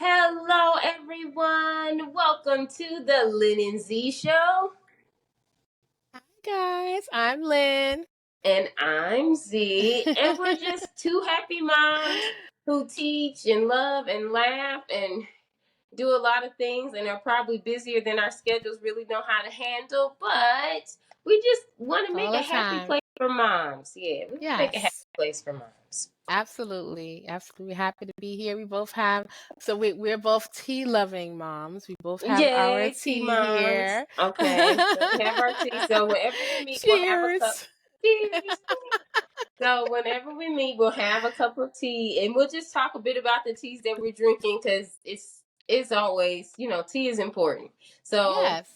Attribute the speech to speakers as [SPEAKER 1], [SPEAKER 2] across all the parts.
[SPEAKER 1] Hello, everyone. Welcome to the Lynn and Zee show.
[SPEAKER 2] Hi guys, I'm Lynn.
[SPEAKER 1] And I'm Z. And we're just two happy moms who teach and love and laugh and do a lot of things and are probably busier than our schedules really know how to handle. But we just want to make
[SPEAKER 2] All
[SPEAKER 1] a
[SPEAKER 2] the
[SPEAKER 1] happy
[SPEAKER 2] time.
[SPEAKER 1] place for moms. Yeah, we want to make a happy
[SPEAKER 2] Yes,
[SPEAKER 1] place for moms.
[SPEAKER 2] absolutely. Absolutely happy to be here. We're both tea loving moms. We both have our
[SPEAKER 1] Yay, tea
[SPEAKER 2] tea
[SPEAKER 1] moms.
[SPEAKER 2] here.
[SPEAKER 1] Okay, so we have our tea. So whenever we meet, we'll have a cup.
[SPEAKER 2] Cheers.
[SPEAKER 1] Cheers. So whenever we meet, we'll have a cup of tea, and we'll just talk a bit about the teas that we're drinking because it's always tea is important. So
[SPEAKER 2] Yes.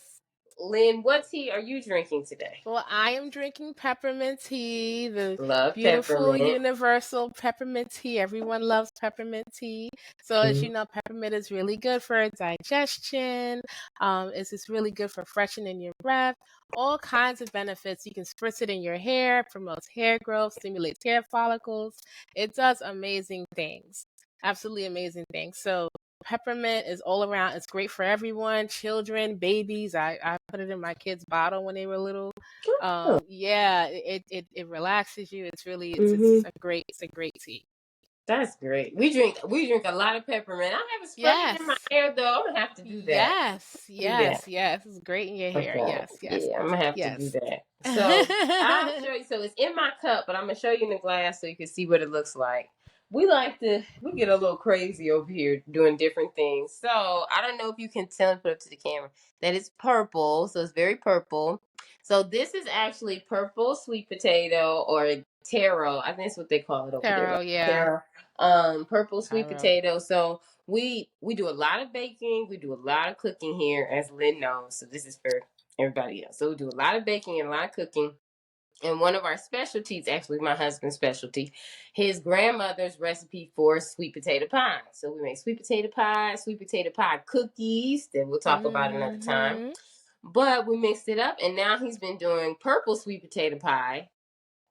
[SPEAKER 1] Lynn, what tea are you drinking today?
[SPEAKER 2] Well, I am drinking peppermint tea, the
[SPEAKER 1] Love
[SPEAKER 2] beautiful
[SPEAKER 1] peppermint.
[SPEAKER 2] universal peppermint tea. Everyone loves peppermint tea. So, as you know, peppermint is really good for digestion. It's just really good for freshening your breath. All kinds of benefits. You can spritz it in your hair, promotes hair growth, stimulates hair follicles. It does amazing things. Absolutely amazing things. So, peppermint is all around. It's great for everyone, children, babies. I put it in my kids' bottle when they were little.
[SPEAKER 1] Oh.
[SPEAKER 2] Yeah, it relaxes you. It's
[SPEAKER 1] Mm-hmm.
[SPEAKER 2] a great tea.
[SPEAKER 1] That's great. We drink a lot of peppermint. I haven't sprayed it in my
[SPEAKER 2] Yes.
[SPEAKER 1] hair though. I'm gonna have to do that.
[SPEAKER 2] Yes. It's great in your hair.
[SPEAKER 1] Okay.
[SPEAKER 2] Yes.
[SPEAKER 1] Yeah, I'm gonna have to do
[SPEAKER 2] Yes.
[SPEAKER 1] that. So I'll show you. So it's in my cup, but I'm gonna show you in the glass so you can see what it looks like. We get a little crazy over here doing different things. So I don't know if you can tell and put up to the camera that it's purple. So it's very purple. So this is actually purple sweet potato or taro. I think that's what they call it over there,
[SPEAKER 2] Taro,
[SPEAKER 1] right?
[SPEAKER 2] yeah.
[SPEAKER 1] Taro. Purple sweet
[SPEAKER 2] Taro.
[SPEAKER 1] potato. So we do a lot of baking, we do a lot of cooking here, as Lynn knows. So this is for everybody else. So we do a lot of baking and a lot of cooking. And one of our specialties, actually my husband's specialty, his grandmother's recipe for sweet potato pie. So we make sweet potato pie cookies that we'll talk about another time.
[SPEAKER 2] Mm-hmm.
[SPEAKER 1] But we mixed it up, and now he's been doing purple sweet potato pie,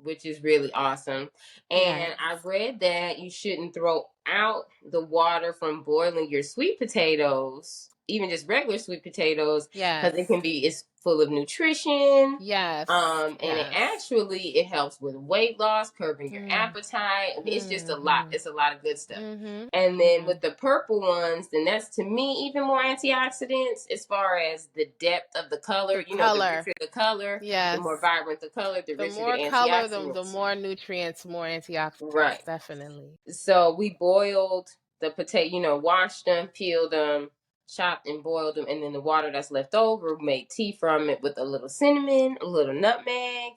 [SPEAKER 1] which is really awesome. And
[SPEAKER 2] Yes.
[SPEAKER 1] I read that you shouldn't throw out the water from boiling your sweet potatoes, even just regular sweet potatoes, because
[SPEAKER 2] Yes.
[SPEAKER 1] it's full of nutrition.
[SPEAKER 2] Yes.
[SPEAKER 1] And
[SPEAKER 2] Yes.
[SPEAKER 1] it helps with weight loss, curbing your
[SPEAKER 2] Mm.
[SPEAKER 1] appetite. I mean, it's just a lot.
[SPEAKER 2] Mm-hmm.
[SPEAKER 1] It's a lot of good stuff.
[SPEAKER 2] Mm-hmm.
[SPEAKER 1] And then
[SPEAKER 2] Mm-hmm.
[SPEAKER 1] with the purple ones, then that's to me even more antioxidants as far as the depth of the color.
[SPEAKER 2] The
[SPEAKER 1] The
[SPEAKER 2] color.
[SPEAKER 1] richer the color, the
[SPEAKER 2] Yes.
[SPEAKER 1] more vibrant the color, the
[SPEAKER 2] The
[SPEAKER 1] richer the
[SPEAKER 2] more color, the
[SPEAKER 1] antioxidants.
[SPEAKER 2] more nutrients, more
[SPEAKER 1] Right.
[SPEAKER 2] antioxidants, definitely.
[SPEAKER 1] So we boiled the potato, washed them, peeled them, chopped and boiled them, and then the water that's left over, we made tea from it with a little cinnamon, a little nutmeg,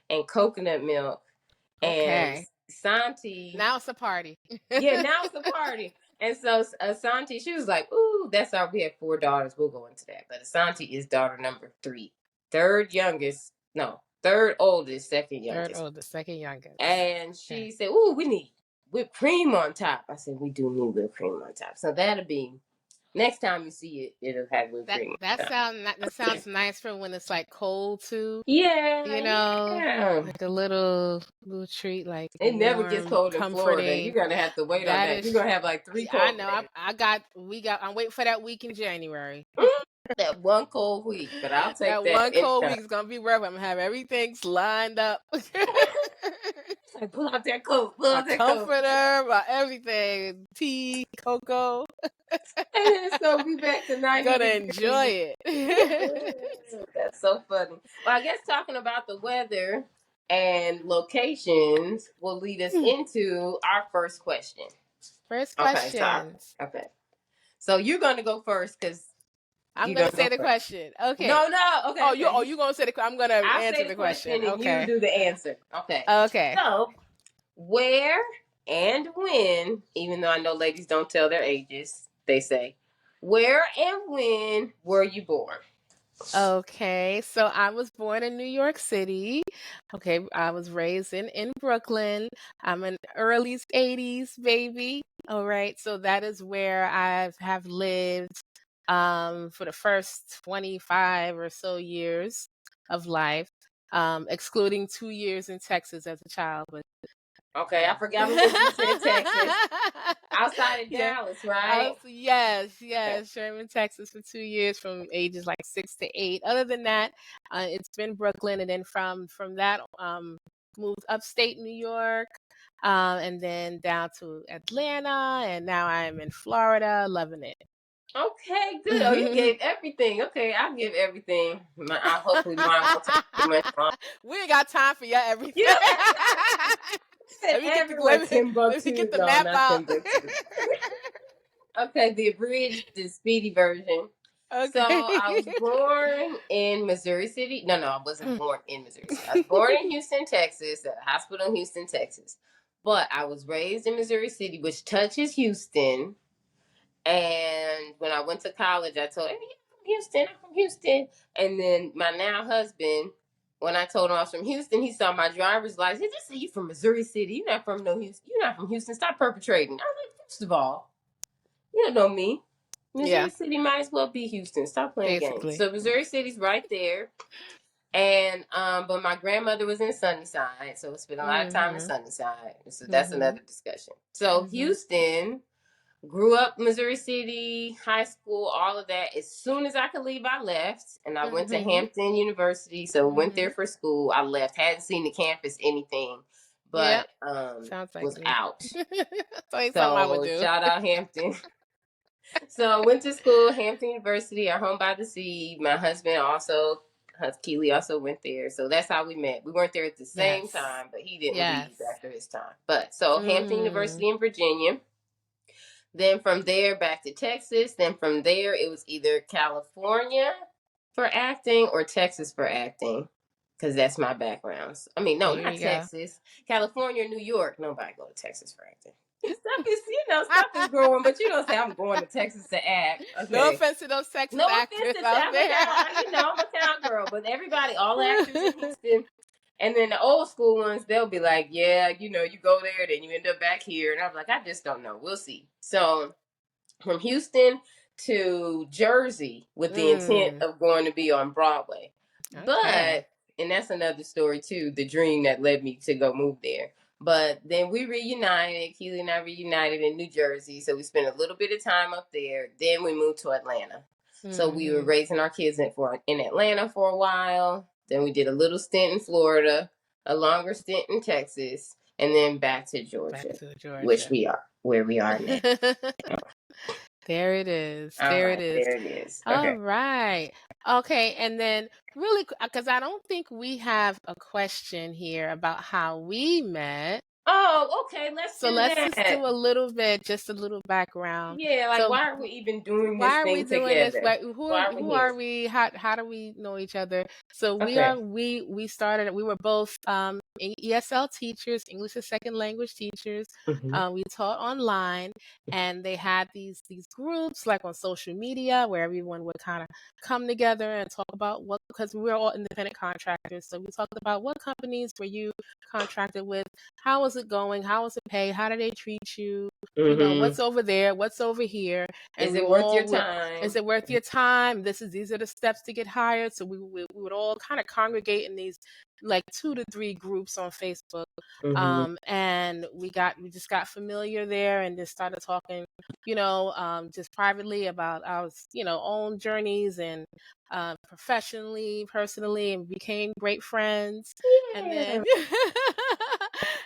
[SPEAKER 1] and coconut milk. And
[SPEAKER 2] Okay.
[SPEAKER 1] Santi,
[SPEAKER 2] Now it's a party.
[SPEAKER 1] yeah, now it's a party. And so Asante, she was like, "Ooh, that's our." We have 4 daughters. We'll go into that. But Asante is daughter number 3, third youngest. No, third oldest, second
[SPEAKER 2] Third
[SPEAKER 1] youngest.
[SPEAKER 2] oldest, second youngest.
[SPEAKER 1] And
[SPEAKER 2] Okay.
[SPEAKER 1] she said, "Ooh, we need whipped cream on top." I said, "We do need whipped cream on top." So that'll be next time you see it. It'll have whipped cream on top.
[SPEAKER 2] That sounds nice for when it's like cold too.
[SPEAKER 1] Yeah,
[SPEAKER 2] Like
[SPEAKER 1] yeah.
[SPEAKER 2] a little treat, like
[SPEAKER 1] It never gets
[SPEAKER 2] warm,
[SPEAKER 1] cold in Florida. You're
[SPEAKER 2] comforting.
[SPEAKER 1] gonna have to wait on
[SPEAKER 2] That
[SPEAKER 1] that. You're
[SPEAKER 2] is,
[SPEAKER 1] gonna have like 3
[SPEAKER 2] I
[SPEAKER 1] cold
[SPEAKER 2] know.
[SPEAKER 1] days.
[SPEAKER 2] I'm waiting for that week in January.
[SPEAKER 1] That one cold week, but I'll take
[SPEAKER 2] That
[SPEAKER 1] that
[SPEAKER 2] one cold
[SPEAKER 1] anytime.
[SPEAKER 2] week is gonna be rough. I'm gonna have everything's lined up.
[SPEAKER 1] Like, pull out that coat. Pull
[SPEAKER 2] My
[SPEAKER 1] out that coat.
[SPEAKER 2] comforter, my everything, tea, cocoa.
[SPEAKER 1] And so we back to 90
[SPEAKER 2] Gonna
[SPEAKER 1] degrees.
[SPEAKER 2] enjoy it.
[SPEAKER 1] That's so funny. Well, I guess talking about the weather and locations will lead us into our first question.
[SPEAKER 2] First
[SPEAKER 1] Okay,
[SPEAKER 2] questions.
[SPEAKER 1] so you're gonna go first because
[SPEAKER 2] I'm
[SPEAKER 1] you're
[SPEAKER 2] gonna
[SPEAKER 1] gonna
[SPEAKER 2] say
[SPEAKER 1] go
[SPEAKER 2] the
[SPEAKER 1] first.
[SPEAKER 2] question. Okay.
[SPEAKER 1] No, okay.
[SPEAKER 2] Oh,
[SPEAKER 1] Okay.
[SPEAKER 2] you gonna say the? I'm gonna
[SPEAKER 1] I'll
[SPEAKER 2] answer
[SPEAKER 1] say
[SPEAKER 2] the
[SPEAKER 1] the
[SPEAKER 2] question.
[SPEAKER 1] question and you
[SPEAKER 2] Okay.
[SPEAKER 1] do the answer. Okay.
[SPEAKER 2] Okay.
[SPEAKER 1] So, where and when, even though I know ladies don't tell their ages, they say, where and when were you born?
[SPEAKER 2] Okay. So I was born in New York City. Okay. I was raised in Brooklyn. I'm an early 80s baby. All right. So that is where I have lived for the first 25 or so years of life, excluding 2 years in Texas as a child. But
[SPEAKER 1] Okay, I forgot what you said, Texas. Outside of
[SPEAKER 2] Yeah.
[SPEAKER 1] Dallas, right?
[SPEAKER 2] Yes,
[SPEAKER 1] Okay.
[SPEAKER 2] yes, Sherman, Texas for 2 years from ages like 6 to 8. Other than that, it's been Brooklyn, and then from that, moved upstate New York, and then down to Atlanta, and now I'm in Florida, loving it.
[SPEAKER 1] Okay, good. Oh, you gave everything. Okay, I'll give everything. I hopefully mine won't take too much long.
[SPEAKER 2] We ain't got time for your
[SPEAKER 1] You
[SPEAKER 2] everything.
[SPEAKER 1] know, I said everywhere
[SPEAKER 2] Let me get
[SPEAKER 1] Timbuktu.
[SPEAKER 2] the
[SPEAKER 1] No,
[SPEAKER 2] map
[SPEAKER 1] not
[SPEAKER 2] out.
[SPEAKER 1] Timbuktu. Okay, the abridged, the speedy version. So I was
[SPEAKER 2] Okay.
[SPEAKER 1] born in Missouri City. No, I wasn't born in Missouri City. I was born in Houston, Texas, at a hospital in Houston, Texas. But I was raised in Missouri City, which touches Houston. And when I went to college, I told him, "Hey, I'm from Houston. I'm from Houston." And then my now husband, when I told him I was from Houston, he saw my driver's license. He just said, "You from Missouri City? You're not from no Houston. You're not from Houston. Stop perpetrating." I was like, "First of all, you don't know me. Missouri
[SPEAKER 2] Yeah,
[SPEAKER 1] City might as well be Houston. Stop playing games."
[SPEAKER 2] basically.
[SPEAKER 1] So Missouri City's right there. And but my grandmother was in Sunnyside, so we spent a lot of time in
[SPEAKER 2] Mhm.
[SPEAKER 1] Sunnyside. So that's
[SPEAKER 2] Mhm.
[SPEAKER 1] another discussion. So
[SPEAKER 2] Mhm.
[SPEAKER 1] Houston, grew up Missouri City, high school, all of that. As soon as I could leave, I left, and I went to
[SPEAKER 2] Mhm.
[SPEAKER 1] Hampton University. So went there
[SPEAKER 2] Mhm.
[SPEAKER 1] for school. I left, hadn't seen the campus, anything,
[SPEAKER 2] Yeah,
[SPEAKER 1] but
[SPEAKER 2] sounds like
[SPEAKER 1] was
[SPEAKER 2] me.
[SPEAKER 1] out.
[SPEAKER 2] So ain't something I would
[SPEAKER 1] So
[SPEAKER 2] do.
[SPEAKER 1] shout out Hampton. So I went to school, Hampton University, our home by the sea. My husband also, Keely also went there. So that's how we met. We weren't there at the same
[SPEAKER 2] Yes.
[SPEAKER 1] time, but he didn't leave
[SPEAKER 2] Yes.
[SPEAKER 1] after his time. But so Hampton
[SPEAKER 2] Mm.
[SPEAKER 1] University in Virginia. Then from there back to Texas. Then from there it was either California for acting or Texas for acting. Because that's my background. I mean, no,
[SPEAKER 2] There
[SPEAKER 1] not
[SPEAKER 2] you go.
[SPEAKER 1] Texas. California, New York. Nobody go to Texas for acting. Stuff is, stuff is growing, but you don't say I'm going to Texas to act.
[SPEAKER 2] No
[SPEAKER 1] Okay.
[SPEAKER 2] offense to those Texas
[SPEAKER 1] No offense
[SPEAKER 2] actors
[SPEAKER 1] to
[SPEAKER 2] out
[SPEAKER 1] I'm a
[SPEAKER 2] there.
[SPEAKER 1] town, I'm a town girl, but everybody, all actors in Houston, and then the old school ones, they'll be like, yeah, you go there, then you end up back here, and I'm like, I just don't know. We'll see. So from Houston to Jersey with the intent
[SPEAKER 2] Mm.
[SPEAKER 1] of going to be on Broadway.
[SPEAKER 2] Okay.
[SPEAKER 1] But, and that's another story too, the dream that led me to go move there. But then we reunited, Keely and I reunited in New Jersey. So we spent a little bit of time up there. Then we moved to Atlanta. So we were
[SPEAKER 2] Mhm.
[SPEAKER 1] raising our kids in Atlanta for a while. Then we did a little stint in Florida, a longer stint in Texas, and then back to
[SPEAKER 2] Back
[SPEAKER 1] Georgia,
[SPEAKER 2] to
[SPEAKER 1] which
[SPEAKER 2] Georgia.
[SPEAKER 1] we are, where we are now.
[SPEAKER 2] There it is.
[SPEAKER 1] All
[SPEAKER 2] There
[SPEAKER 1] right,
[SPEAKER 2] it is.
[SPEAKER 1] there it is.
[SPEAKER 2] All
[SPEAKER 1] Okay.
[SPEAKER 2] right. Okay. And then, really, because I don't think we have a question here about how we met.
[SPEAKER 1] Oh, okay. Let's
[SPEAKER 2] So
[SPEAKER 1] do
[SPEAKER 2] let's just
[SPEAKER 1] that.
[SPEAKER 2] do a little bit, just a little background.
[SPEAKER 1] Yeah, like
[SPEAKER 2] So
[SPEAKER 1] why are we even doing this
[SPEAKER 2] why are we
[SPEAKER 1] thing
[SPEAKER 2] doing this?
[SPEAKER 1] together? Why are we
[SPEAKER 2] Who
[SPEAKER 1] here?
[SPEAKER 2] are we? How do we know each other? So
[SPEAKER 1] Okay.
[SPEAKER 2] we started. We were both ESL teachers, English as second language teachers.
[SPEAKER 1] Hmm.
[SPEAKER 2] We taught online, and they had these groups like on social media where everyone would kind of come together and talk about what, because we were all independent contractors. So we talked about what companies were you contracted with, how was it going, how was it paid, how did they treat you,
[SPEAKER 1] Hmm.
[SPEAKER 2] what's over there, what's over here, and
[SPEAKER 1] Is
[SPEAKER 2] we
[SPEAKER 1] it worth your
[SPEAKER 2] all is
[SPEAKER 1] time?
[SPEAKER 2] it worth your time? These are the steps to get hired. So we would all kind of congregate in these like 2 to 3 groups on Facebook,
[SPEAKER 1] Hmm.
[SPEAKER 2] and we just got familiar there and just started talking, just privately about our own journeys and professionally, personally, and became great friends. And
[SPEAKER 1] Yeah.
[SPEAKER 2] then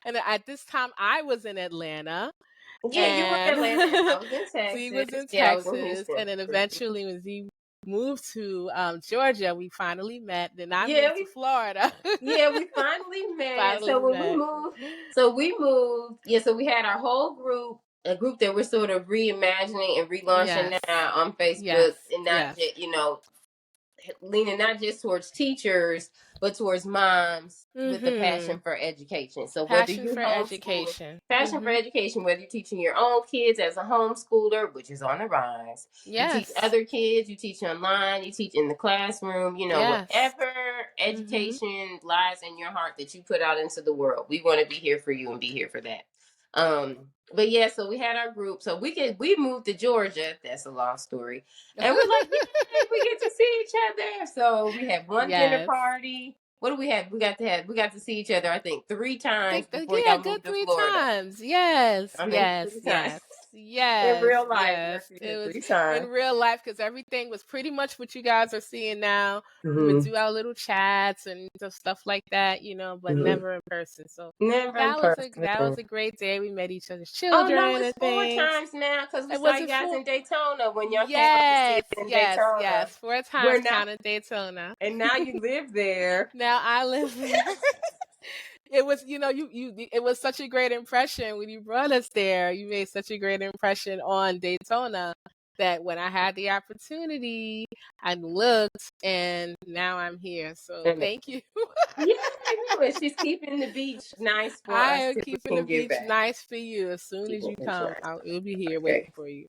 [SPEAKER 2] and then at this time I was in Atlanta
[SPEAKER 1] Yeah, you were in
[SPEAKER 2] and
[SPEAKER 1] Atlanta and I was in
[SPEAKER 2] Z
[SPEAKER 1] Texas.
[SPEAKER 2] was in
[SPEAKER 1] Yeah, I was in
[SPEAKER 2] Texas,
[SPEAKER 1] Houston.
[SPEAKER 2] and then
[SPEAKER 1] Mhm.
[SPEAKER 2] eventually when Z moved to Georgia, we finally met. Then I
[SPEAKER 1] Yeah,
[SPEAKER 2] moved to Florida.
[SPEAKER 1] we finally met.
[SPEAKER 2] Finally
[SPEAKER 1] So when
[SPEAKER 2] met.
[SPEAKER 1] we moved, yeah, so we had our whole group, a group that we're sort of reimagining and relaunching
[SPEAKER 2] Yes.
[SPEAKER 1] now on Facebook,
[SPEAKER 2] Yes.
[SPEAKER 1] and not
[SPEAKER 2] Yes.
[SPEAKER 1] just, leaning not just towards teachers, but towards moms with the passion
[SPEAKER 2] Mhm.
[SPEAKER 1] for education. So whether
[SPEAKER 2] Passion
[SPEAKER 1] you
[SPEAKER 2] for
[SPEAKER 1] homeschool,
[SPEAKER 2] education.
[SPEAKER 1] passion for
[SPEAKER 2] Mhm.
[SPEAKER 1] education, whether you're teaching your own kids as a homeschooler, which is on the rise, you teach
[SPEAKER 2] Yes.
[SPEAKER 1] other kids, you teach online, you teach in the classroom,
[SPEAKER 2] Yes.
[SPEAKER 1] whatever
[SPEAKER 2] Mhm.
[SPEAKER 1] education lies in your heart that you put out into the world, we want to be here for you and be here for that. Um, but yeah, so we had our group. So we moved to Georgia. That's a long story. And we're like, yay, we get to see each other. So we had one dinner
[SPEAKER 2] Yes.
[SPEAKER 1] party. what do we have? We got to see each other, I think, 3 times before
[SPEAKER 2] Yeah,
[SPEAKER 1] y'all
[SPEAKER 2] good
[SPEAKER 1] moved to
[SPEAKER 2] 3
[SPEAKER 1] Florida.
[SPEAKER 2] times. Yes,
[SPEAKER 1] I think
[SPEAKER 2] yes,
[SPEAKER 1] 3 times.
[SPEAKER 2] yes,
[SPEAKER 1] In
[SPEAKER 2] yes,
[SPEAKER 1] real life, we
[SPEAKER 2] yes.
[SPEAKER 1] got to see each
[SPEAKER 2] It
[SPEAKER 1] other
[SPEAKER 2] was
[SPEAKER 1] 3
[SPEAKER 2] in
[SPEAKER 1] times.
[SPEAKER 2] real life because everything was pretty much what you guys are seeing now. We would
[SPEAKER 1] Mm-hmm.
[SPEAKER 2] do our little chats and stuff like that, but
[SPEAKER 1] Mm-hmm.
[SPEAKER 2] never in person. So
[SPEAKER 1] Never in
[SPEAKER 2] that was
[SPEAKER 1] person.
[SPEAKER 2] a great day. We met each other's
[SPEAKER 1] Oh no,
[SPEAKER 2] children
[SPEAKER 1] it's
[SPEAKER 2] and
[SPEAKER 1] 4
[SPEAKER 2] things.
[SPEAKER 1] times now because we
[SPEAKER 2] It
[SPEAKER 1] saw
[SPEAKER 2] was
[SPEAKER 1] you
[SPEAKER 2] it
[SPEAKER 1] guys
[SPEAKER 2] for
[SPEAKER 1] in Daytona when y'all came up to see
[SPEAKER 2] Yes,
[SPEAKER 1] us in
[SPEAKER 2] yes,
[SPEAKER 1] Daytona.
[SPEAKER 2] yes. 4 times
[SPEAKER 1] We're now
[SPEAKER 2] counting Daytona.
[SPEAKER 1] and now you live there.
[SPEAKER 2] Now I live there. It was, it was such a great impression when you brought us there. You made such a great impression on Daytona that when I had the opportunity, I looked and now I'm here. So
[SPEAKER 1] And
[SPEAKER 2] thank you.
[SPEAKER 1] yeah, anyway, she's keeping the beach nice for
[SPEAKER 2] I
[SPEAKER 1] us
[SPEAKER 2] am
[SPEAKER 1] so we
[SPEAKER 2] keeping the
[SPEAKER 1] can give
[SPEAKER 2] beach
[SPEAKER 1] back.
[SPEAKER 2] nice for you. As soon as
[SPEAKER 1] Keeping
[SPEAKER 2] you
[SPEAKER 1] the beach
[SPEAKER 2] come,
[SPEAKER 1] nice.
[SPEAKER 2] It'll be here
[SPEAKER 1] Okay.
[SPEAKER 2] waiting for you.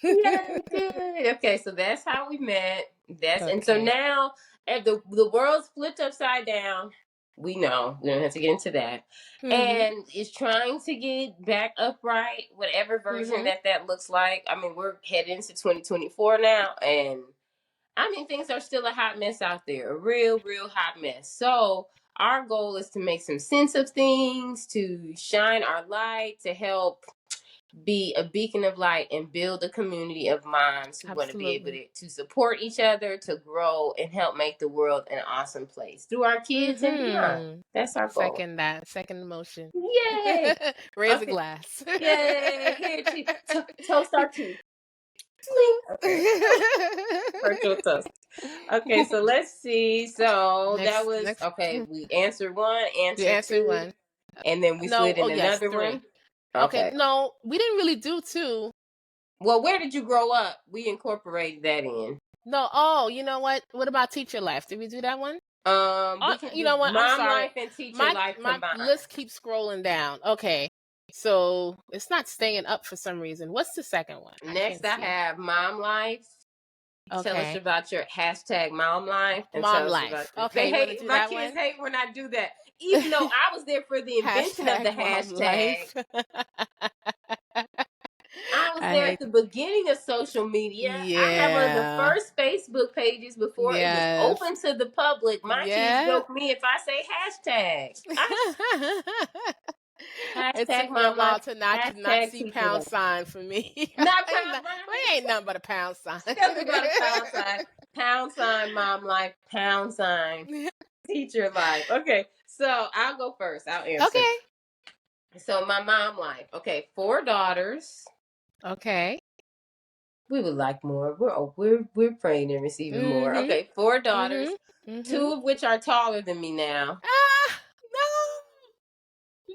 [SPEAKER 1] Yay, good. Okay, so that's how we met. And so
[SPEAKER 2] Okay.
[SPEAKER 1] now if the world's flipped upside down. We know. We don't have to get into that.
[SPEAKER 2] Mhm.
[SPEAKER 1] And it's trying to get back upright, whatever version
[SPEAKER 2] Mhm.
[SPEAKER 1] that looks like. I mean, we're heading into 2024 now, and I mean, things are still a hot mess out there, a real, real hot mess. So, our goal is to make some sense of things, to shine our light, to help be a beacon of light and build a community of moms who want to be able
[SPEAKER 2] Absolutely.
[SPEAKER 1] to support each other, to grow, and help make the world an awesome place through our kids and beyond.
[SPEAKER 2] Mhm.
[SPEAKER 1] That's our goal.
[SPEAKER 2] Second that. Second motion.
[SPEAKER 1] Yay!
[SPEAKER 2] Raise a
[SPEAKER 1] Okay.
[SPEAKER 2] glass.
[SPEAKER 1] Yay! Here, toast our tea. Clink. Okay. Virtual toast. Okay, so let's see. So that was
[SPEAKER 2] Next.
[SPEAKER 1] okay. We answered one,
[SPEAKER 2] You
[SPEAKER 1] answered
[SPEAKER 2] answered
[SPEAKER 1] two,
[SPEAKER 2] one.
[SPEAKER 1] and then we
[SPEAKER 2] No.
[SPEAKER 1] slid
[SPEAKER 2] Oh
[SPEAKER 1] in
[SPEAKER 2] yes,
[SPEAKER 1] another
[SPEAKER 2] 3.
[SPEAKER 1] one.
[SPEAKER 2] Okay.
[SPEAKER 1] Okay.
[SPEAKER 2] No, we didn't really do 2.
[SPEAKER 1] Well, where did you grow up? We incorporated that in.
[SPEAKER 2] No. Oh, you know what? What about teacher life? Did we do that one?
[SPEAKER 1] We can
[SPEAKER 2] You
[SPEAKER 1] do
[SPEAKER 2] know what? I'm
[SPEAKER 1] mom
[SPEAKER 2] sorry.
[SPEAKER 1] life and teacher
[SPEAKER 2] My
[SPEAKER 1] life
[SPEAKER 2] my
[SPEAKER 1] combined.
[SPEAKER 2] list keeps scrolling down. Okay. So it's not staying up for some reason. What's the second one? I
[SPEAKER 1] Next,
[SPEAKER 2] can't
[SPEAKER 1] I
[SPEAKER 2] see.
[SPEAKER 1] have mom life. Tell us
[SPEAKER 2] Okay.
[SPEAKER 1] about your hashtag mom life and
[SPEAKER 2] Mom
[SPEAKER 1] tell us about
[SPEAKER 2] life.
[SPEAKER 1] your.
[SPEAKER 2] Okay,
[SPEAKER 1] They
[SPEAKER 2] you want to
[SPEAKER 1] hate
[SPEAKER 2] do
[SPEAKER 1] my
[SPEAKER 2] that
[SPEAKER 1] kids
[SPEAKER 2] one?
[SPEAKER 1] hate when I do that. Even though I was there for the invention of the
[SPEAKER 2] Hashtag mom
[SPEAKER 1] hashtag,
[SPEAKER 2] life.
[SPEAKER 1] I was
[SPEAKER 2] I
[SPEAKER 1] there at
[SPEAKER 2] hate.
[SPEAKER 1] the beginning of social media. I have one of the
[SPEAKER 2] Yeah.
[SPEAKER 1] first Facebook pages before it was
[SPEAKER 2] Yes.
[SPEAKER 1] open to the public. My kids
[SPEAKER 2] Yeah.
[SPEAKER 1] joke me if I say hashtag.
[SPEAKER 2] It
[SPEAKER 1] Hashtag
[SPEAKER 2] took me a
[SPEAKER 1] mom life.
[SPEAKER 2] while to not
[SPEAKER 1] Hashtag
[SPEAKER 2] see
[SPEAKER 1] teacher
[SPEAKER 2] pound
[SPEAKER 1] life.
[SPEAKER 2] sign for me.
[SPEAKER 1] Not
[SPEAKER 2] Well,
[SPEAKER 1] pound
[SPEAKER 2] it ain't nothing but a pound sign.
[SPEAKER 1] nothing but a pound sign, mom life, pound sign, teacher life. Okay, so I'll go first. I'll answer.
[SPEAKER 2] Okay.
[SPEAKER 1] So my mom life. Okay, 4 daughters.
[SPEAKER 2] Okay.
[SPEAKER 1] We would like more. We're praying and receiving more.
[SPEAKER 2] Mhm.
[SPEAKER 1] Okay, 4 daughters,
[SPEAKER 2] Mhm. Mhm.
[SPEAKER 1] 2 of which are taller than me now.
[SPEAKER 2] Ah, no.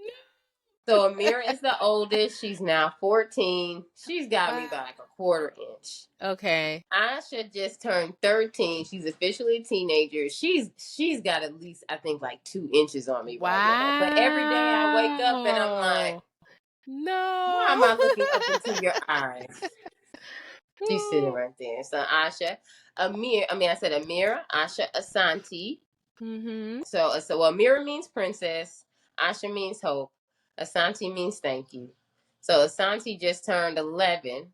[SPEAKER 1] So Amira is the oldest. She's now 14. She's got me
[SPEAKER 2] Wow.
[SPEAKER 1] by like a quarter inch.
[SPEAKER 2] Okay.
[SPEAKER 1] Asha just turned 13. She's officially a teenager. She's got at least I think like 2 inches on me right now. But every day I wake up and I'm like,
[SPEAKER 2] Wow.
[SPEAKER 1] why am
[SPEAKER 2] No.
[SPEAKER 1] I looking up into your eyes? She's sitting right there. So Asha, I said Amira, Asha, Asante.
[SPEAKER 2] Mhm.
[SPEAKER 1] So Amira means princess. Asha means hope. Asante means thank you. So Asante just turned 11.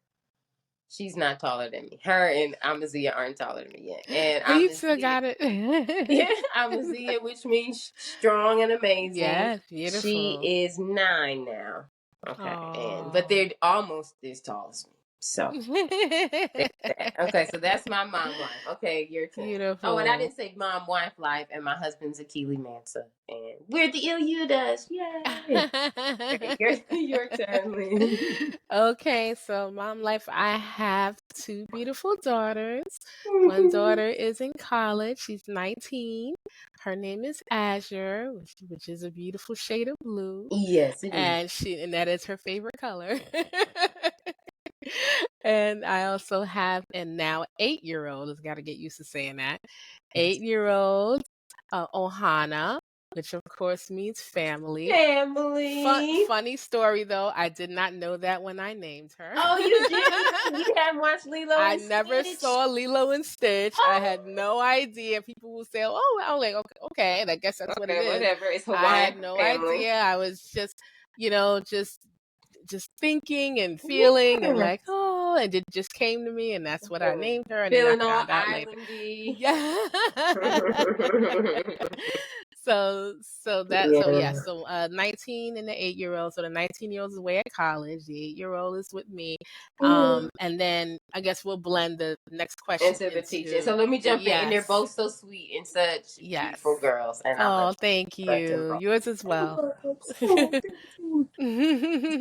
[SPEAKER 1] She's not taller than me. Her and Amazia aren't taller than me yet. And
[SPEAKER 2] But you still
[SPEAKER 1] Amazia,
[SPEAKER 2] got it.
[SPEAKER 1] yeah, Amazia, which means strong and amazing.
[SPEAKER 2] Yes,
[SPEAKER 1] She
[SPEAKER 2] beautiful.
[SPEAKER 1] is 9 now. Okay, but
[SPEAKER 2] Oh.
[SPEAKER 1] they're almost as tall as me. So there's that. Okay, so that's my mom life. Okay, your turn. Oh, and I
[SPEAKER 2] Beautiful.
[SPEAKER 1] didn't say mom wife life, and my husband's Akili Mansa, and we're the ILUDAs. Yay! Okay, your turn, Lynn.
[SPEAKER 2] Okay, so mom life, I have 2 beautiful daughters. One daughter is in college. She's 19. Her name is Azure, which is a beautiful shade of blue,
[SPEAKER 1] Yes, it is.
[SPEAKER 2] and that is her favorite color. And I also have a now 8-year-old. I've got to get used to saying that. 8-year-old Ohana, which of course means family.
[SPEAKER 1] Family.
[SPEAKER 2] Funny story though, I did not know that when I named her.
[SPEAKER 1] Oh, you didn't? You hadn't watched Lilo
[SPEAKER 2] I
[SPEAKER 1] and
[SPEAKER 2] never
[SPEAKER 1] Stitch?
[SPEAKER 2] saw Lilo and Stitch. I
[SPEAKER 1] Oh,
[SPEAKER 2] had no idea. People will say, "Oh," I'm like, okay, and I guess that's what it
[SPEAKER 1] okay,
[SPEAKER 2] is.
[SPEAKER 1] whatever. It's
[SPEAKER 2] I
[SPEAKER 1] Hawaiian
[SPEAKER 2] had no
[SPEAKER 1] family.
[SPEAKER 2] idea. I was just, just thinking and feeling and
[SPEAKER 1] Yeah.
[SPEAKER 2] like, oh, know, and it just came to me, and that's what I named her. And then I
[SPEAKER 1] Feeling all
[SPEAKER 2] found out later.
[SPEAKER 1] islandy.
[SPEAKER 2] Yeah.
[SPEAKER 1] Yeah.
[SPEAKER 2] 19 and the 8-year-old. So the 19-year-old is away at college. The 8-year-old is with me.
[SPEAKER 1] Mm.
[SPEAKER 2] And then I guess we'll blend the next question
[SPEAKER 1] Into the teaching.
[SPEAKER 2] into
[SPEAKER 1] So let me
[SPEAKER 2] the
[SPEAKER 1] jump in. And they're
[SPEAKER 2] yes.
[SPEAKER 1] both so sweet and such
[SPEAKER 2] Yes.
[SPEAKER 1] beautiful girls. And I love
[SPEAKER 2] Oh, thank
[SPEAKER 1] them
[SPEAKER 2] you.
[SPEAKER 1] both.
[SPEAKER 2] Yours as
[SPEAKER 1] You're
[SPEAKER 2] well.
[SPEAKER 1] welcome. Oh, thank you.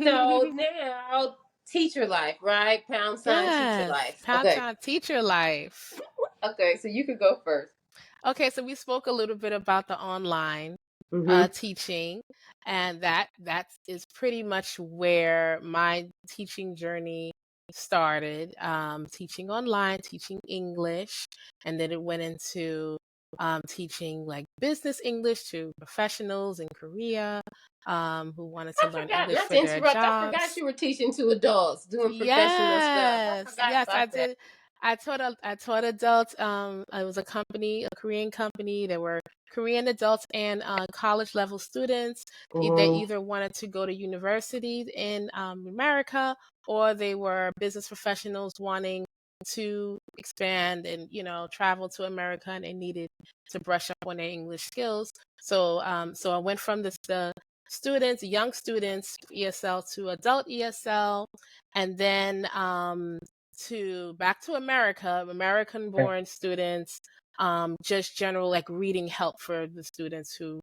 [SPEAKER 1] So now teacher life, right? Pound sign teacher
[SPEAKER 2] Yes.
[SPEAKER 1] life.
[SPEAKER 2] Pound
[SPEAKER 1] Okay.
[SPEAKER 2] time teacher life.
[SPEAKER 1] Okay, so you could go first.
[SPEAKER 2] Okay, so we spoke a little bit about the online
[SPEAKER 1] Mm-hmm.
[SPEAKER 2] teaching, and that is pretty much where my teaching journey started. Teaching online, teaching English, and then it went into teaching like business English to professionals in Korea who wanted to
[SPEAKER 1] I
[SPEAKER 2] learn
[SPEAKER 1] forgot,
[SPEAKER 2] English
[SPEAKER 1] not
[SPEAKER 2] for
[SPEAKER 1] to
[SPEAKER 2] their
[SPEAKER 1] interrupt, I forgot
[SPEAKER 2] jobs.
[SPEAKER 1] you were teaching to adults, doing professional stuff. I
[SPEAKER 2] Yes,
[SPEAKER 1] forgot
[SPEAKER 2] yes, I
[SPEAKER 1] about that.
[SPEAKER 2] did. I taught adults. It was a company, a Korean company. There were Korean adults and college level students. They
[SPEAKER 1] Mm-hmm.
[SPEAKER 2] either wanted to go to university in America, or they were business professionals wanting to expand and travel to America, and they needed to brush up on their English skills. So I went from the students, young students ESL to adult ESL, and then to back to America, American born students, just general like reading help for the students who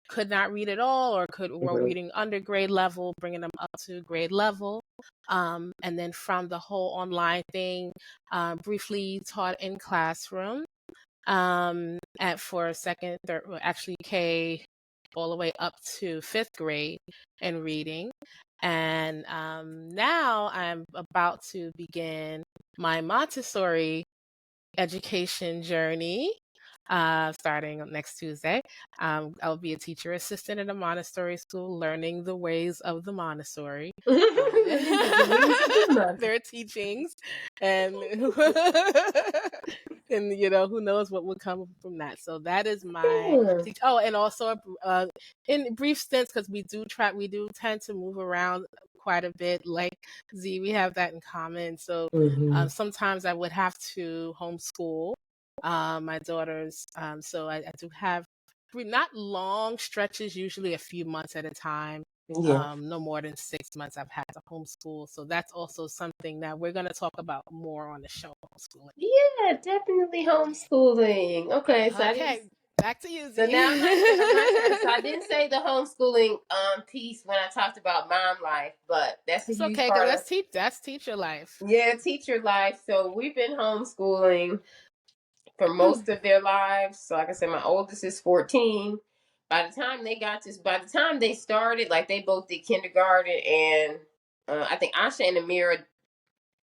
[SPEAKER 2] could not read at all or were
[SPEAKER 1] Mm-hmm.
[SPEAKER 2] reading under grade level, bringing them up to grade level. And then from the whole online thing, briefly taught in classroom at for second, third, well, actually K all the way up to fifth grade in reading. And now I'm about to begin my Montessori education journey. Starting next Tuesday, I'll be a teacher assistant at a Montessori school, learning the ways of the Montessori,
[SPEAKER 1] Learning the ways of the mother.
[SPEAKER 2] their teachings, and and who knows what would come from that. So that is my
[SPEAKER 1] Yeah.
[SPEAKER 2] oh, and also in brief stints, because we do tend to move around quite a bit. Like Z, we have that in common. So
[SPEAKER 1] Mm-hmm.
[SPEAKER 2] sometimes I would have to homeschool my daughters. So I do have not long stretches, usually a few months at a time.
[SPEAKER 1] Yeah.
[SPEAKER 2] No more than 6 months I've had to homeschool. So that's also something that we're going to talk about more on the show, homeschooling.
[SPEAKER 1] Yeah, definitely homeschooling. Okay, so I didn't.
[SPEAKER 2] Okay, back to you,
[SPEAKER 1] So
[SPEAKER 2] Z.
[SPEAKER 1] now my turn. My turn. So I didn't say the homeschooling piece when I talked about mom life, but that's a
[SPEAKER 2] It's
[SPEAKER 1] huge
[SPEAKER 2] okay, because
[SPEAKER 1] part of
[SPEAKER 2] that's teacher life.
[SPEAKER 1] teacher life. So we've been homeschooling for most of their lives. So like I said, my oldest is 14. By the time they started, like they both did kindergarten, and I think Asha and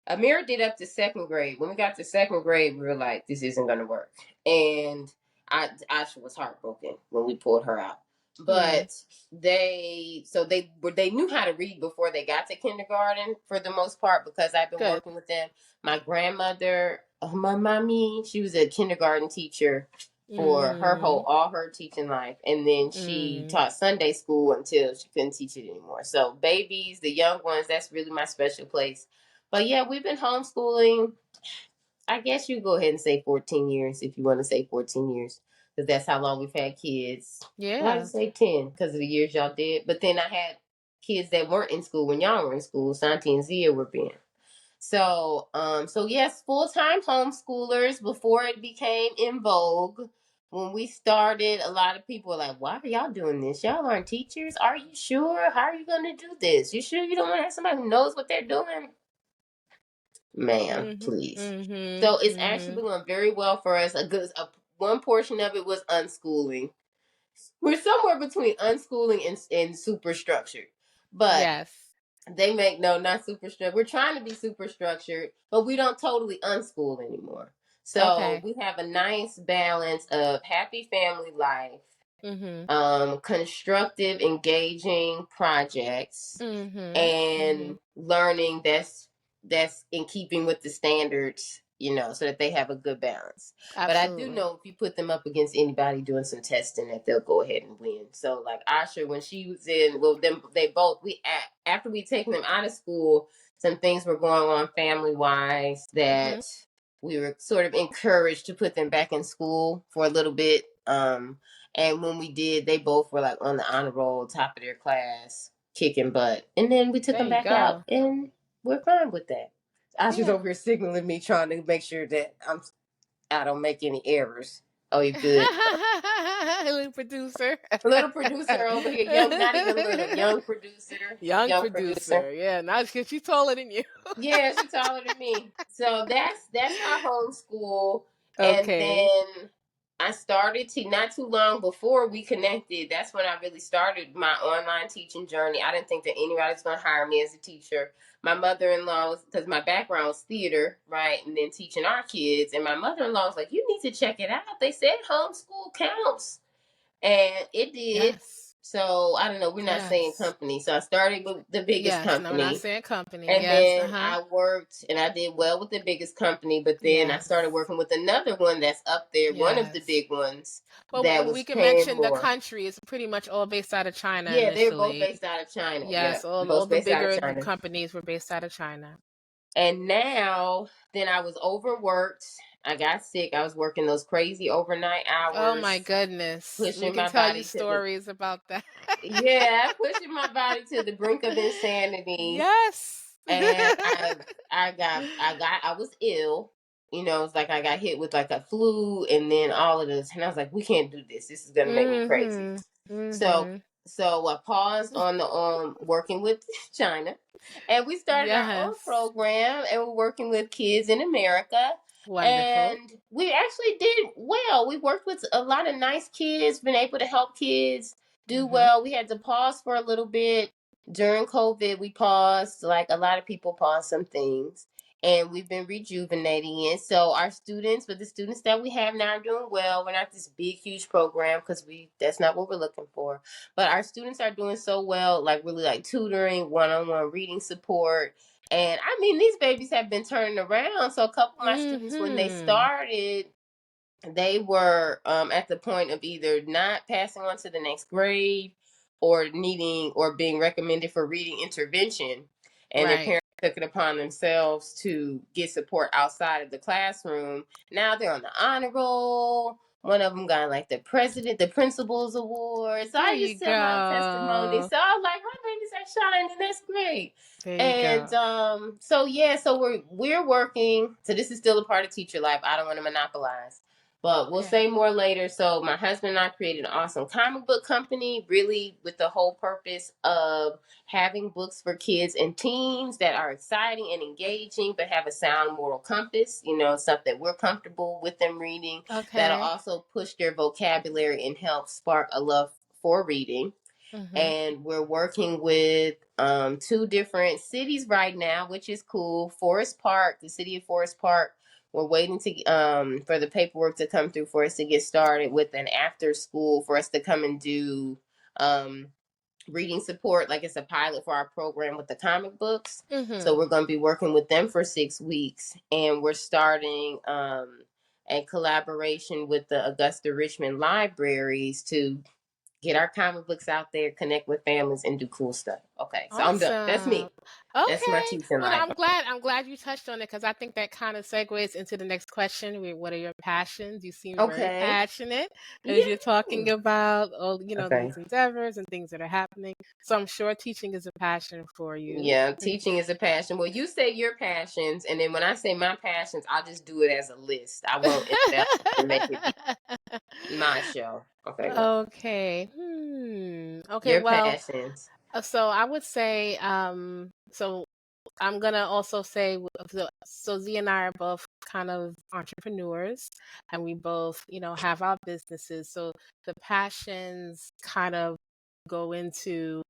[SPEAKER 1] Amira did up to second grade. When we got to second grade, we were like, this isn't going to work. And Asha was heartbroken when we pulled her out.
[SPEAKER 2] Mm,
[SPEAKER 1] But they knew how to read before they got to kindergarten for the most part, because I've been
[SPEAKER 2] good.
[SPEAKER 1] working with them. My grandmother, my mommy, she was a kindergarten teacher for
[SPEAKER 2] Mm,
[SPEAKER 1] all her teaching life, and then she
[SPEAKER 2] mm.
[SPEAKER 1] taught Sunday school until she couldn't teach it anymore. So babies, the young ones, that's really my special place. But yeah, we've been homeschooling. I guess you go ahead and say 14 years if you want to say 14 years, because that's how long we've had kids. Well, I'd
[SPEAKER 2] Yeah.
[SPEAKER 1] say 10 because of the years y'all did. But then I had kids that weren't in school when y'all were in school. Santi and Zia were being. So yes, full time homeschoolers before it became in vogue. When we started, a lot of people were like, "Why are y'all doing this? Y'all aren't teachers. Are you sure? How are you going to do this? You sure you don't want to have somebody who knows what they're doing?" Ma'am,
[SPEAKER 2] Mhm.
[SPEAKER 1] please.
[SPEAKER 2] Mhm.
[SPEAKER 1] So it's actually
[SPEAKER 2] Mhm.
[SPEAKER 1] going very well for us. One portion of it was unschooling. We're somewhere between unschooling and super structured, but
[SPEAKER 2] Yes.
[SPEAKER 1] they make no, not super structured. We're trying to be super structured, but we don't totally unschool anymore. So
[SPEAKER 2] Okay.
[SPEAKER 1] we have a nice balance of happy family life,
[SPEAKER 2] Mhm.
[SPEAKER 1] constructive, engaging projects,
[SPEAKER 2] Mhm.
[SPEAKER 1] and
[SPEAKER 2] Mhm.
[SPEAKER 1] learning that's in keeping with the standards, so that they have a good balance. But I do
[SPEAKER 2] Absolutely.
[SPEAKER 1] know if you put them up against anybody doing some testing, that they'll go ahead and win. So like Asha, when she was in, well, them they both we after we taken them out of school some things were going on family wise
[SPEAKER 2] Mhm.
[SPEAKER 1] that we were sort of encouraged to put them back in school for a little bit. And when we did, they both were like on the honor roll, top of their class, kicking butt. And then we took
[SPEAKER 2] There
[SPEAKER 1] them
[SPEAKER 2] you
[SPEAKER 1] back out,
[SPEAKER 2] go.
[SPEAKER 1] and we're fine with that. Ashley's
[SPEAKER 2] Yeah.
[SPEAKER 1] over here signaling me, trying to make sure that I don't make any errors. Oh, you're good.
[SPEAKER 2] Little producer.
[SPEAKER 1] Little producer over here, young, not even little,
[SPEAKER 2] Young
[SPEAKER 1] young producer.
[SPEAKER 2] producer. Yeah, not because she's taller than you.
[SPEAKER 1] Yeah, she's taller than me. So that's our homeschool. And
[SPEAKER 2] Okay.
[SPEAKER 1] then I started to not too long before we connected. That's when I really started my online teaching journey. I didn't think that anybody was going to hire me as a teacher. My mother-in-law was, because my background was theater, right, and then teaching our kids. And my mother-in-law was like, "You need to check it out. They said homeschool counts." And it did.
[SPEAKER 2] Yes.
[SPEAKER 1] So I don't know. We're not saying
[SPEAKER 2] Yes.
[SPEAKER 1] company. So I started with the biggest
[SPEAKER 2] Yes. No, we're not
[SPEAKER 1] company,
[SPEAKER 2] saying company.
[SPEAKER 1] and
[SPEAKER 2] Yes.
[SPEAKER 1] then
[SPEAKER 2] Uh-huh.
[SPEAKER 1] I worked and I did well with the biggest company. But then I started
[SPEAKER 2] Yes.
[SPEAKER 1] working with another one that's up there, one of the
[SPEAKER 2] Yes.
[SPEAKER 1] big ones that
[SPEAKER 2] Well,
[SPEAKER 1] was
[SPEAKER 2] we can
[SPEAKER 1] paying
[SPEAKER 2] mention the
[SPEAKER 1] more.
[SPEAKER 2] country is pretty much all based out of China
[SPEAKER 1] Yeah, they're both
[SPEAKER 2] initially.
[SPEAKER 1] based out of China. Yeah,
[SPEAKER 2] Yes, all
[SPEAKER 1] both
[SPEAKER 2] the
[SPEAKER 1] based out of
[SPEAKER 2] bigger
[SPEAKER 1] China.
[SPEAKER 2] companies were based out of China.
[SPEAKER 1] And now, then I was overworked. I got sick. I was working those crazy overnight
[SPEAKER 2] Oh my
[SPEAKER 1] hours,
[SPEAKER 2] goodness. We
[SPEAKER 1] pushing
[SPEAKER 2] can
[SPEAKER 1] my
[SPEAKER 2] tell you
[SPEAKER 1] body to the
[SPEAKER 2] stories about that.
[SPEAKER 1] yeah, pushing my body to the brink of insanity.
[SPEAKER 2] Yes.
[SPEAKER 1] And I was ill. You know, it's like I got hit with like a flu and then all of this. And I was like, we can't do this. This is gonna make me crazy.
[SPEAKER 2] Mhm.
[SPEAKER 1] So
[SPEAKER 2] Mhm.
[SPEAKER 1] so I paused on the working with China, and we started our own
[SPEAKER 2] Yes.
[SPEAKER 1] program, and we're working with kids in America.
[SPEAKER 2] Wonderful.
[SPEAKER 1] And we actually did well. We worked with a lot of nice kids, been able to help kids do
[SPEAKER 2] Mhm.
[SPEAKER 1] well. We had to pause for a little bit during COVID. We paused, like a lot of people paused some things, and we've been rejuvenating it. So our students, but the students that we have now are doing well. We're not this big, huge program because that's not what we're looking for. But our students are doing so well, like really like tutoring, one-on-one reading support. And I mean, these babies have been turning around. So a couple of my students, when they
[SPEAKER 2] Mhm.
[SPEAKER 1] started, they were at the point of either not passing on to the next grade or needing or being recommended for reading intervention. And their
[SPEAKER 2] Right.
[SPEAKER 1] parents took it upon themselves to get support outside of the classroom. Now they're on the honor roll. One of them got like the principal's award. So
[SPEAKER 2] There
[SPEAKER 1] I
[SPEAKER 2] you
[SPEAKER 1] just tell my testimony.
[SPEAKER 2] go.
[SPEAKER 1] So I was like, my babies are shining. That's great.
[SPEAKER 2] There you
[SPEAKER 1] And
[SPEAKER 2] go.
[SPEAKER 1] so yeah, so we're working. So this is still a part of teacher life. I don't want to monopolize, but we'll
[SPEAKER 2] Yeah.
[SPEAKER 1] say more later. So my husband and I created an awesome comic book company, really with the whole purpose of having books for kids and teens that are exciting and engaging, but have a sound moral compass. You know, stuff that we're comfortable with them reading. That'll
[SPEAKER 2] Okay.
[SPEAKER 1] also push their vocabulary and help spark a love for reading.
[SPEAKER 2] Mhm.
[SPEAKER 1] And we're working with two different cities right now, which is cool. Forest Park, the city of Forest Park. We're waiting to for the paperwork to come through for us to get started with an after school for us to come and do um, reading support. Like it's a pilot for our program with the comic books. So
[SPEAKER 2] Mhm.
[SPEAKER 1] we're going to be working with them for 6 weeks, and we're starting a collaboration with the Augusta Richmond libraries to get our comic books out there, connect with families, and do cool stuff. Okay, so I'm done. That's
[SPEAKER 2] Awesome.
[SPEAKER 1] me. That's my
[SPEAKER 2] Okay.
[SPEAKER 1] teaching
[SPEAKER 2] Well,
[SPEAKER 1] life.
[SPEAKER 2] I'm glad you touched on it because I think that kind of segues into the next question. What are your passions? You seem very
[SPEAKER 1] Okay.
[SPEAKER 2] passionate as you're
[SPEAKER 1] Yeah.
[SPEAKER 2] talking about all,
[SPEAKER 1] Okay.
[SPEAKER 2] these endeavors and things that are happening. So I'm sure teaching is a passion for you.
[SPEAKER 1] Yeah, teaching is a passion. Well, you say your passions, and then when I say my passions, I'll just do it as a list. I won't embellish and make it be my show. Okay, go.
[SPEAKER 2] Okay. Okay,
[SPEAKER 1] Your
[SPEAKER 2] well,
[SPEAKER 1] passions.
[SPEAKER 2] so I would say, so I'm gonna also say, so Z and I are both kind of entrepreneurs, and we both, have our businesses. So the passions kind of go into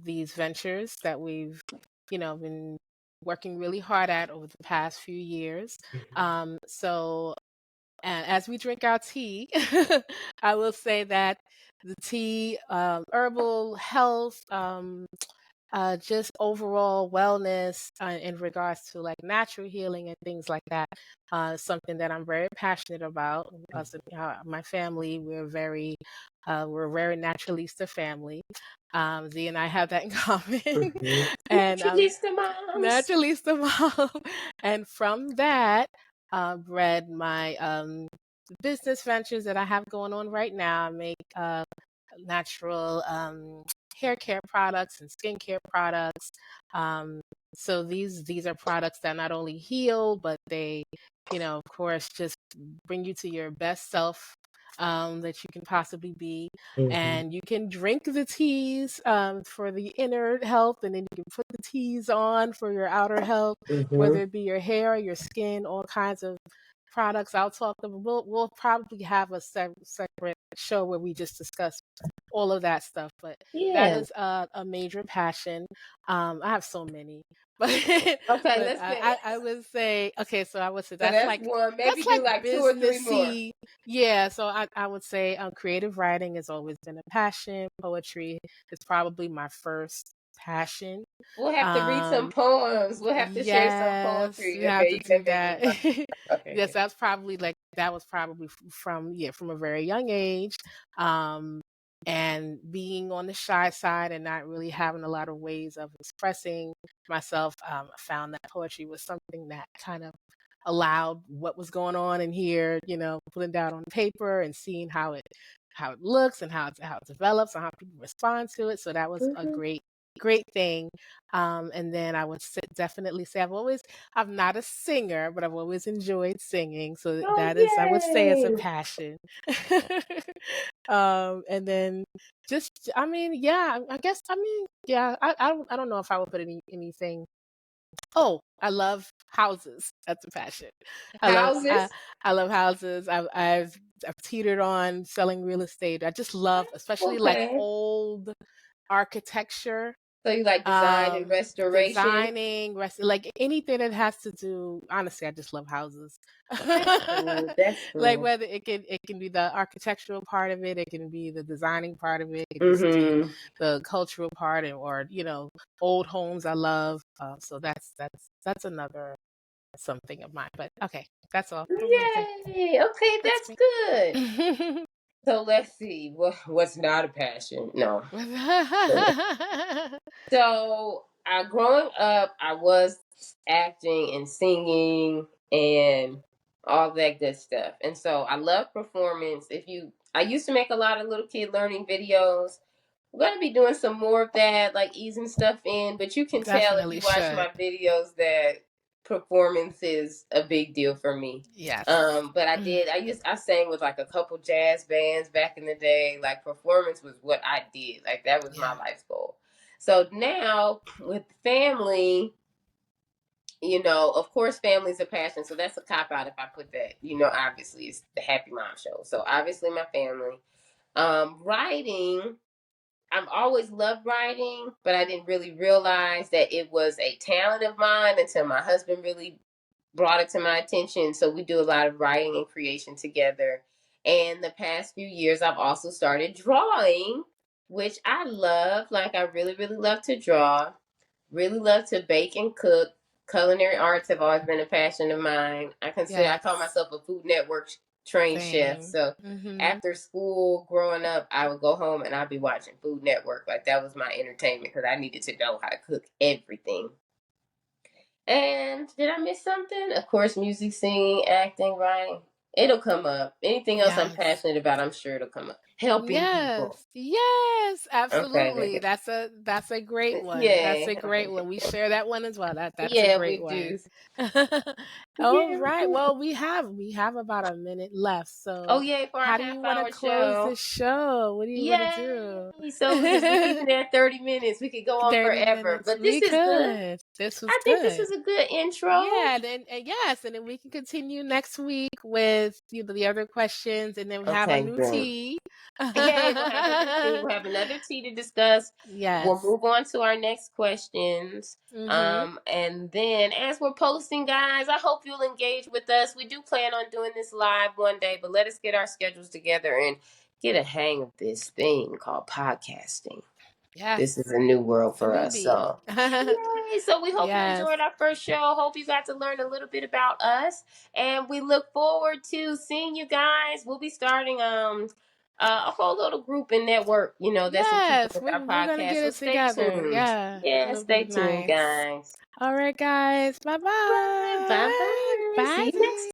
[SPEAKER 2] these ventures that we've, been working really hard at over the past few years. So, and as we drink our tea, I will say that the tea, herbal health, just overall wellness in regards to like natural healing and things like that. Something that I'm very passionate about. Us, my family, we're a very naturalista family. Zee and I have that in common, and
[SPEAKER 1] Naturalista moms.
[SPEAKER 2] naturalista mom. And from that, bred my business ventures that I have going on right now. I make natural hair care products and skincare products. Um, so these are products that not only heal, but they, of course, just bring you to your best self that you can possibly be. And you can drink the teas for the inner health, and then you can put the teas on for your outer health, whether it be your hair, your skin, all kinds of products. I'll talk. We'll probably have a separate show where we just discuss all of that stuff. But that
[SPEAKER 1] Yeah.
[SPEAKER 2] is a major passion. I have so many, but
[SPEAKER 1] Okay,
[SPEAKER 2] but
[SPEAKER 1] let's
[SPEAKER 2] I would say, okay. So I would say
[SPEAKER 1] so that's one.
[SPEAKER 2] that's
[SPEAKER 1] Maybe do
[SPEAKER 2] like
[SPEAKER 1] like 2 or 3 more.
[SPEAKER 2] businessy. Yeah. So I would say creative writing has always been a passion. Poetry is probably my first passion.
[SPEAKER 1] We'll have to read some
[SPEAKER 2] Um,
[SPEAKER 1] poems. We'll have to share some
[SPEAKER 2] Yes, we
[SPEAKER 1] poetry.
[SPEAKER 2] have to
[SPEAKER 1] Okay,
[SPEAKER 2] do
[SPEAKER 1] that made me
[SPEAKER 2] that.
[SPEAKER 1] laugh. Okay,
[SPEAKER 2] Yes,
[SPEAKER 1] okay.
[SPEAKER 2] that was probably from a very young age. Um, and being on the shy side and not really having a lot of ways of expressing myself, I found that poetry was something that kind of allowed what was going on in here, putting down on paper and seeing how it looks and how it develops and how people respond to it. So that was a
[SPEAKER 1] Hmm.
[SPEAKER 2] great thing. And then I would definitely say I'm not a singer, but I've always enjoyed singing. So
[SPEAKER 1] Oh,
[SPEAKER 2] that is, I would say, it's a
[SPEAKER 1] yay.
[SPEAKER 2] passion. And then I mean, yeah, I guess, I mean, yeah, I don't know if I would put anything. Oh, I love houses. That's a passion. I love I,
[SPEAKER 1] Houses.
[SPEAKER 2] I love houses. I've teetered on selling real estate. I just love, especially like
[SPEAKER 1] Okay.
[SPEAKER 2] old architecture,
[SPEAKER 1] So you like design and restoration?
[SPEAKER 2] designing, like anything that has to do. Honestly, I just love houses.
[SPEAKER 1] Oh, that's cool. That's
[SPEAKER 2] Like
[SPEAKER 1] cool.
[SPEAKER 2] whether it can be the architectural part of it, it can be the designing part of it, it can just be
[SPEAKER 1] Mm-hmm.
[SPEAKER 2] the cultural part, or old homes. I love. So that's another something of mine. But okay, that's all. Okay,
[SPEAKER 1] Yay. Okay,
[SPEAKER 2] that's
[SPEAKER 1] that's good.
[SPEAKER 2] me.
[SPEAKER 1] So let's see. What's not a passion? No. So, growing up, I was acting and singing and all that good stuff. And so I love performance. I used to make a lot of little kid learning videos. We're going to be doing some more of that, like easing stuff in. But you can tell if
[SPEAKER 2] Definitely
[SPEAKER 1] you watch
[SPEAKER 2] should.
[SPEAKER 1] my videos that performance is a big deal for me.
[SPEAKER 2] Yes.
[SPEAKER 1] But I sang with like a couple jazz bands back in the day. Like performance was what I did. Like that was my
[SPEAKER 2] Yeah.
[SPEAKER 1] life's goal. So now with family, of course, family's a passion. So that's a cop out if I put that. Obviously, it's the Happy Mom Show. So obviously, my family. Writing, I've always loved writing, but I didn't really realize that it was a talent of mine until my husband really brought it to my attention. So we do a lot of writing and creation together. And the past few years, I've also started drawing, which I love. Like, I really, really love to draw, really love to bake and cook. Culinary arts have always been a passion of mine. I call
[SPEAKER 2] Yes.
[SPEAKER 1] myself a Food Network trained chef.
[SPEAKER 2] Same.
[SPEAKER 1] So
[SPEAKER 2] Mhm.
[SPEAKER 1] after school, growing up, I would go home and I'd be watching Food Network. Like, that was my entertainment because I needed to know how to cook everything. And did I miss something? Of course, music, singing, acting, writing. It'll come up. Anything else I'm
[SPEAKER 2] Yes.
[SPEAKER 1] passionate about, I'm sure it'll come up. Helping people.
[SPEAKER 2] Yes. Yes,
[SPEAKER 1] Okay,
[SPEAKER 2] absolutely.
[SPEAKER 1] okay.
[SPEAKER 2] That's a great one. That's
[SPEAKER 1] Yeah.
[SPEAKER 2] a great
[SPEAKER 1] Okay.
[SPEAKER 2] one. We share that one as well. That's a
[SPEAKER 1] Yeah,
[SPEAKER 2] great
[SPEAKER 1] we
[SPEAKER 2] one.
[SPEAKER 1] do.
[SPEAKER 2] All
[SPEAKER 1] Yeah, we
[SPEAKER 2] right.
[SPEAKER 1] do.
[SPEAKER 2] Well, we have about a minute left.
[SPEAKER 1] Oh,
[SPEAKER 2] So,
[SPEAKER 1] yay, for our
[SPEAKER 2] how do you
[SPEAKER 1] half
[SPEAKER 2] want to
[SPEAKER 1] hour
[SPEAKER 2] close
[SPEAKER 1] show.
[SPEAKER 2] the show? What do you want to do?
[SPEAKER 1] Yay. So if we keep it at 30 minutes, we could go on
[SPEAKER 2] 30
[SPEAKER 1] forever.
[SPEAKER 2] minutes.
[SPEAKER 1] But
[SPEAKER 2] We
[SPEAKER 1] this is good.
[SPEAKER 2] could. This was
[SPEAKER 1] I think this
[SPEAKER 2] good.
[SPEAKER 1] was a good intro.
[SPEAKER 2] Yeah, and yes, and then we can continue next week with the other questions, and then we have a
[SPEAKER 1] Okay,
[SPEAKER 2] new
[SPEAKER 1] great.
[SPEAKER 2] tea.
[SPEAKER 1] Yay, we'll have a new tea. We'll have another tea to discuss. We'll
[SPEAKER 2] Yes.
[SPEAKER 1] move on to our next questions.
[SPEAKER 2] Mhm.
[SPEAKER 1] And then as we're posting, guys, I hope you'll engage with us. We do plan on doing this live one day, but let us get our schedules together and get a hang of this thing called podcasting. this
[SPEAKER 2] Yes.
[SPEAKER 1] is a new world
[SPEAKER 2] It's a
[SPEAKER 1] for us.
[SPEAKER 2] newbie.
[SPEAKER 1] So, yay! So we hope you
[SPEAKER 2] Yes.
[SPEAKER 1] enjoyed our first show. Hope you got to learn a little bit about us, and we look forward to seeing you guys. We'll be starting a whole little group and network. That's in keeping
[SPEAKER 2] Yes.
[SPEAKER 1] with our
[SPEAKER 2] We're gonna
[SPEAKER 1] podcast.
[SPEAKER 2] get
[SPEAKER 1] So
[SPEAKER 2] it
[SPEAKER 1] stay
[SPEAKER 2] together.
[SPEAKER 1] tuned.
[SPEAKER 2] Yeah.
[SPEAKER 1] Yeah,
[SPEAKER 2] It'll be
[SPEAKER 1] stay tuned,
[SPEAKER 2] nice.
[SPEAKER 1] guys.
[SPEAKER 2] All right, guys. Bye
[SPEAKER 1] Bye
[SPEAKER 2] bye.
[SPEAKER 1] bye. See you next
[SPEAKER 2] Bye.